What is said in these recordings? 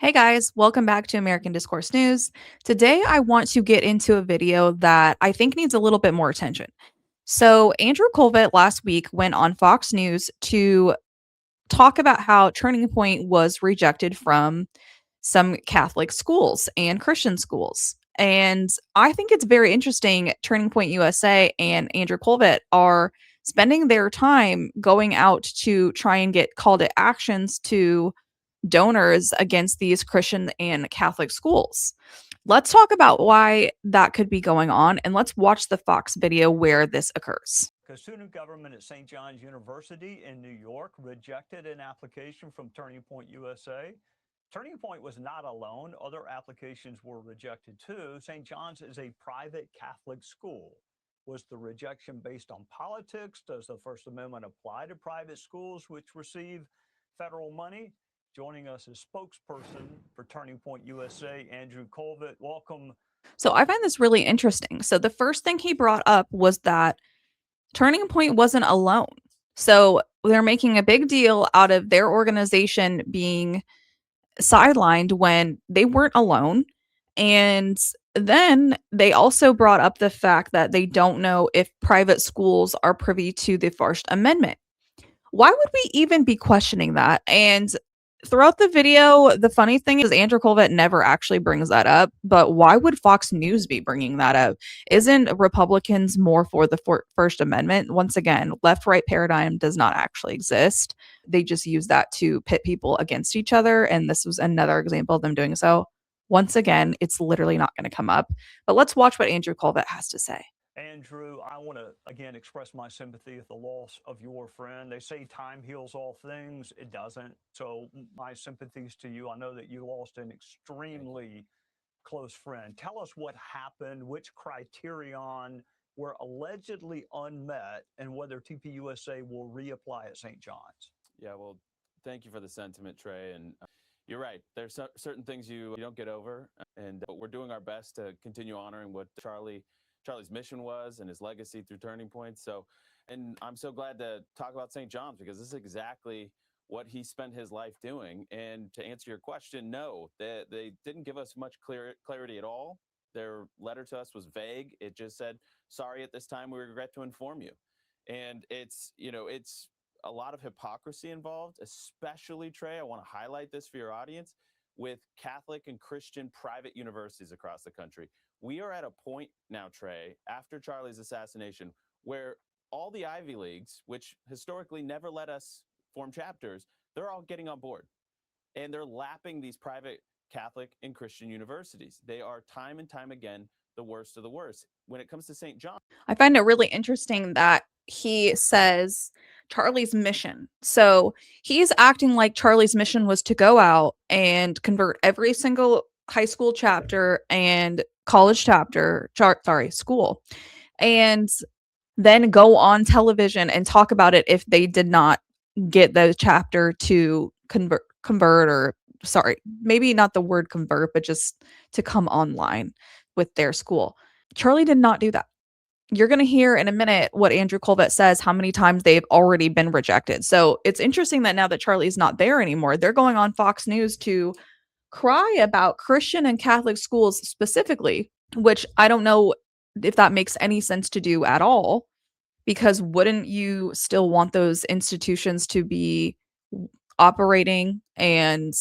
Hey guys, welcome back to American Discourse News. Today I want to get into a video that I think needs a little bit more attention. So, Andrew Kolvet last week went on Fox News to talk about how Turning Point was rejected from some Catholic schools and Christian schools. And I think it's very interesting. Turning Point USA and Andrew Kolvet are spending their time going out to try and get call to actions to donors against these Christian and Catholic schools. Let's talk about why that could be going on, and let's watch the Fox video where this occurs. The student government at St. John's University in New York rejected an application from Turning Point USA. Turning Point was not alone. Other applications were rejected too. St. John's is a private Catholic school. Was the rejection based on politics? Does the First Amendment apply to private schools which receive federal money? Joining us as spokesperson for Turning Point USA, Andrew Kolvet. Welcome. So I find this really interesting. So the first thing he brought up was that Turning Point wasn't alone. So they're making a big deal out of their organization being sidelined when they weren't alone. And then they also brought up the fact that they don't know if private schools are privy to the First Amendment. Why would we even be questioning that? And throughout the video, the funny thing is Andrew Kolvet never actually brings that up, but why would Fox News be bringing that up? Isn't Republicans more for the First Amendment? Once again, left-right paradigm does not actually exist. They just use that to pit people against each other, and this was another example of them doing so. Once again, it's literally not going to come up. But let's watch what Andrew Kolvet has to say. Andrew, I want to again express my sympathy at the loss of your friend. They say time heals all things. It doesn't. So, my sympathies to you. I know that you lost an extremely close friend. Tell us what happened, which criterion were allegedly unmet, and whether TPUSA will reapply at St. John's. Yeah, well, thank you for the sentiment, Trey. And you're right. There's certain things you don't get over, and but we're doing our best to continue honoring what Charlie's mission was and his legacy through Turning Point. So, and I'm so glad to talk about St. John's because this is exactly what he spent his life doing. And to answer your question, no, they didn't give us much clarity at all. Their letter to us was vague. It just said, sorry, at this time, we regret to inform you. And it's a lot of hypocrisy involved, especially, Trey, I want to highlight this for your audience, with Catholic and Christian private universities across the country. We are at a point now, Trey, after Charlie's assassination, where all the Ivy Leagues, which historically never let us form chapters, they're all getting on board. And they're lapping these private Catholic and Christian universities. They are time and time again the worst of the worst. When it comes to St. John, I find it really interesting that he says Charlie's mission. So he's acting like Charlie's mission was to go out and convert every single high school chapter and college chapter, school, and then go on television and talk about it if they did not get the chapter to convert, or sorry, maybe not the word convert, but just to come online with their school. Charlie did not do that. You're going to hear in a minute what Andrew Kolvet says, how many times they've already been rejected. So it's interesting that now that Charlie's not there anymore, they're going on Fox News to cry about Christian and Catholic schools specifically, which I don't know if that makes any sense to do at all, because wouldn't you still want those institutions to be operating and,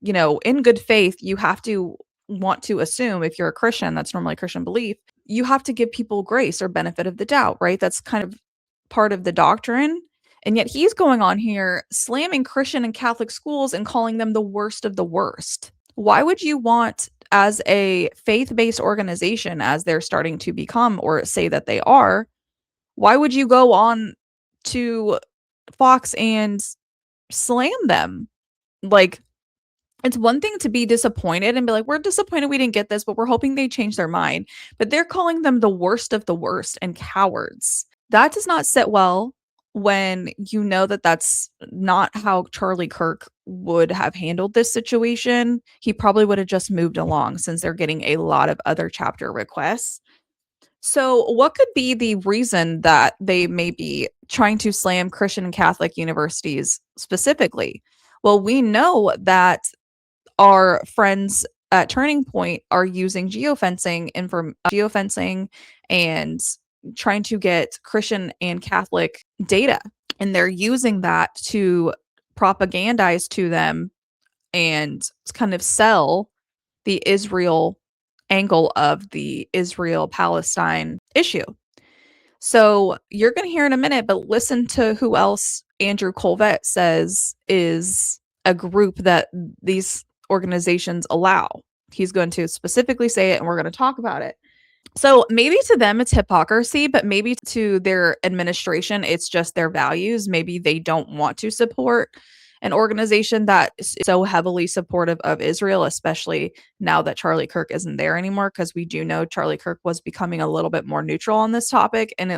in good faith? You have to want to assume, if you're a Christian, that's normally Christian belief, you have to give people grace or benefit of the doubt, right? That's kind of part of the doctrine. And yet he's going on here slamming Christian and Catholic schools and calling them the worst of the worst. Why would you want, as a faith-based organization, as they're starting to become or say that they are, why would you go on to Fox and slam them? Like, it's one thing to be disappointed and be like, we're disappointed we didn't get this, but we're hoping they change their mind. But they're calling them the worst of the worst and cowards. That does not sit well when you know that that's not how Charlie Kirk would have handled this situation. He probably would have just moved along, since they're getting a lot of other chapter requests. So what could be the reason that they may be trying to slam Christian and Catholic universities specifically? Well, we know that our friends at Turning Point are using geofencing and trying to get Christian and Catholic data, and they're using that to propagandize to them and kind of sell the Israel angle of the Israel-Palestine issue. So you're going to hear in a minute, but listen to who else Andrew Kolvet says is a group that these organizations allow. He's going to specifically say it, and we're going to talk about it. So maybe to them it's hypocrisy, but maybe to their administration it's just their values. Maybe they don't want to support an organization that is so heavily supportive of Israel, especially now that Charlie Kirk isn't there anymore, because we do know Charlie Kirk was becoming a little bit more neutral on this topic, and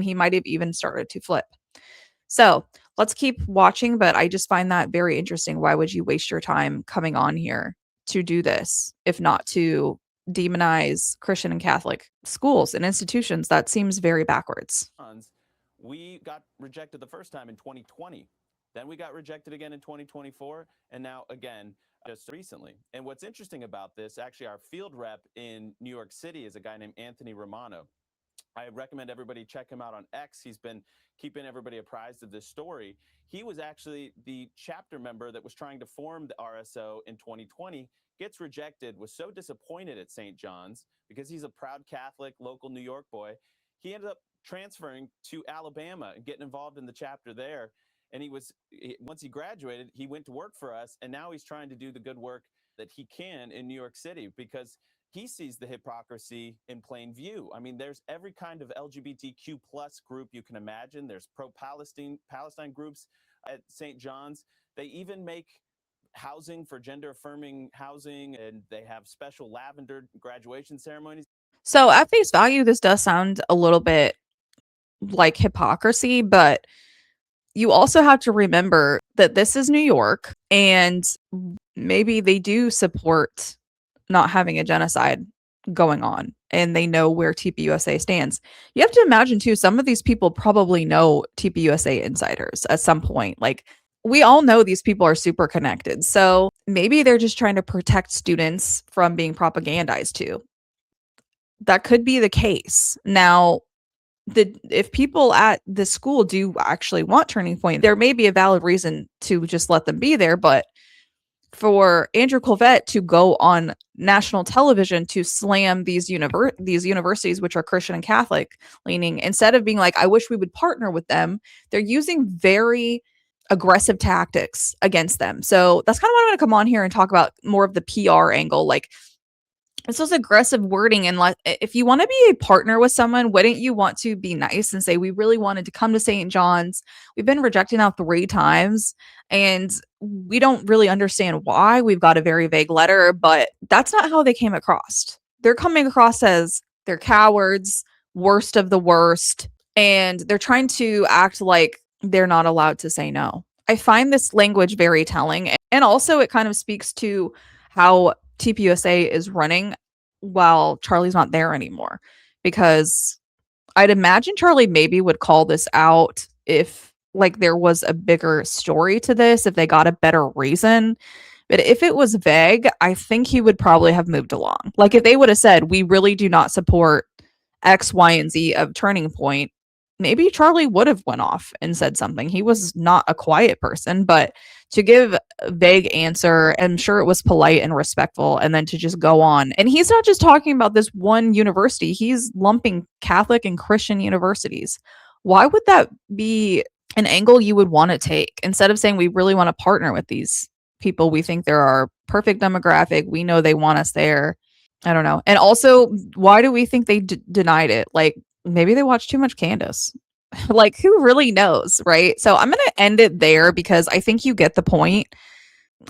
he might have even started to flip. So let's keep watching, but I just find that very interesting. Why would you waste your time coming on here to do this, if not to demonize Christian and Catholic schools and institutions? That seems very backwards. We got rejected the first time in 2020. Then we got rejected again in 2024, and now again just recently. And what's interesting about this, actually, our field rep in New York City is a guy named Anthony Romano. I recommend everybody check him out on X. He's been keeping everybody apprised of this story. He was actually the chapter member that was trying to form the RSO in 2020, gets rejected, was so disappointed at St. John's because he's a proud Catholic, local New York boy. He ended up transferring to Alabama and getting involved in the chapter there. And once he graduated, he went to work for us, and now he's trying to do the good work that he can in New York City because he sees the hypocrisy in plain view. I mean, there's every kind of LGBTQ plus group you can imagine. There's pro-Palestine groups at St. John's. They even make housing for gender-affirming housing, and they have special lavender graduation ceremonies. So at face value, this does sound a little bit like hypocrisy, but you also have to remember that this is New York, and maybe they do support not having a genocide going on, and they know where TPUSA stands. You have to imagine too, some of these people probably know TPUSA insiders at some point. Like, we all know these people are super connected. So maybe they're just trying to protect students from being propagandized to. That could be the case. Now, if people at the school do actually want Turning Point, there may be a valid reason to just let them be there, but for Andrew Kolvet to go on national television to slam these universities, which are Christian and Catholic leaning, instead of being like, I wish we would partner with them, they're using very aggressive tactics against them. So that's kind of what I'm going to come on here and talk about, more of the PR angle. Like, it's just aggressive wording. And if you want to be a partner with someone, wouldn't you want to be nice and say, we really wanted to come to St. John's. We've been rejected now 3 times, and we don't really understand why. We've got a very vague letter, but that's not how they came across. They're coming across as they're cowards, worst of the worst, and they're trying to act like they're not allowed to say no. I find this language very telling, and also it kind of speaks to how TPUSA is running while Charlie's not there anymore, because I'd imagine Charlie maybe would call this out if like there was a bigger story to this, if they got a better reason. But if it was vague, I think he would probably have moved along. Like, if they would have said, we really do not support X, Y, and Z of Turning Point, maybe Charlie would have went off and said something. He was not a quiet person, but to give a vague answer, I'm sure it was polite and respectful, and then to just go on. And he's not just talking about this one university, he's lumping Catholic and Christian universities. Why would that be an angle you would want to take? Instead of saying, we really want to partner with these people, we think they're our perfect demographic, we know they want us there. I don't know. And also, why do we think they denied it? Like, maybe they watched too much Candace. Like, who really knows, right? So I'm going to end it there because I think you get the point.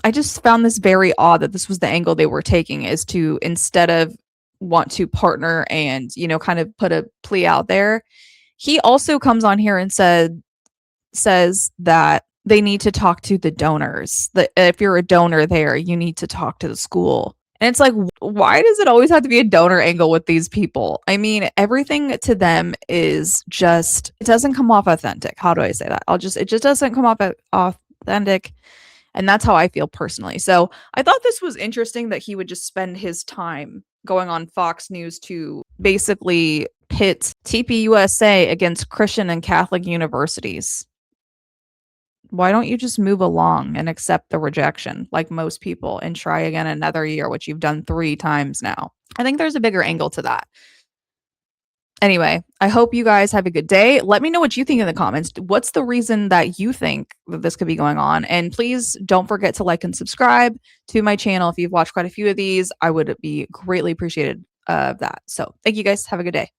I just found this very odd that this was the angle they were taking, is to, instead of want to partner and, you know, kind of put a plea out there, he also comes on here and says that they need to talk to the donors. That if you're a donor there, you need to talk to the school. And it's like, why does it always have to be a donor angle with these people? I mean, everything to them is just, it doesn't come off authentic. How do I say that? It just doesn't come off authentic. And that's how I feel personally. So I thought this was interesting that he would just spend his time going on Fox News to basically pit TPUSA against Christian and Catholic universities. Why don't you just move along and accept the rejection like most people and try again another year, which you've done 3 times now? I think there's a bigger angle to that. Anyway, I hope you guys have a good day. Let me know what you think in the comments. What's the reason that you think that this could be going on? And please don't forget to like and subscribe to my channel. If you've watched quite a few of these, I would be greatly appreciated of that. So thank you guys. Have a good day.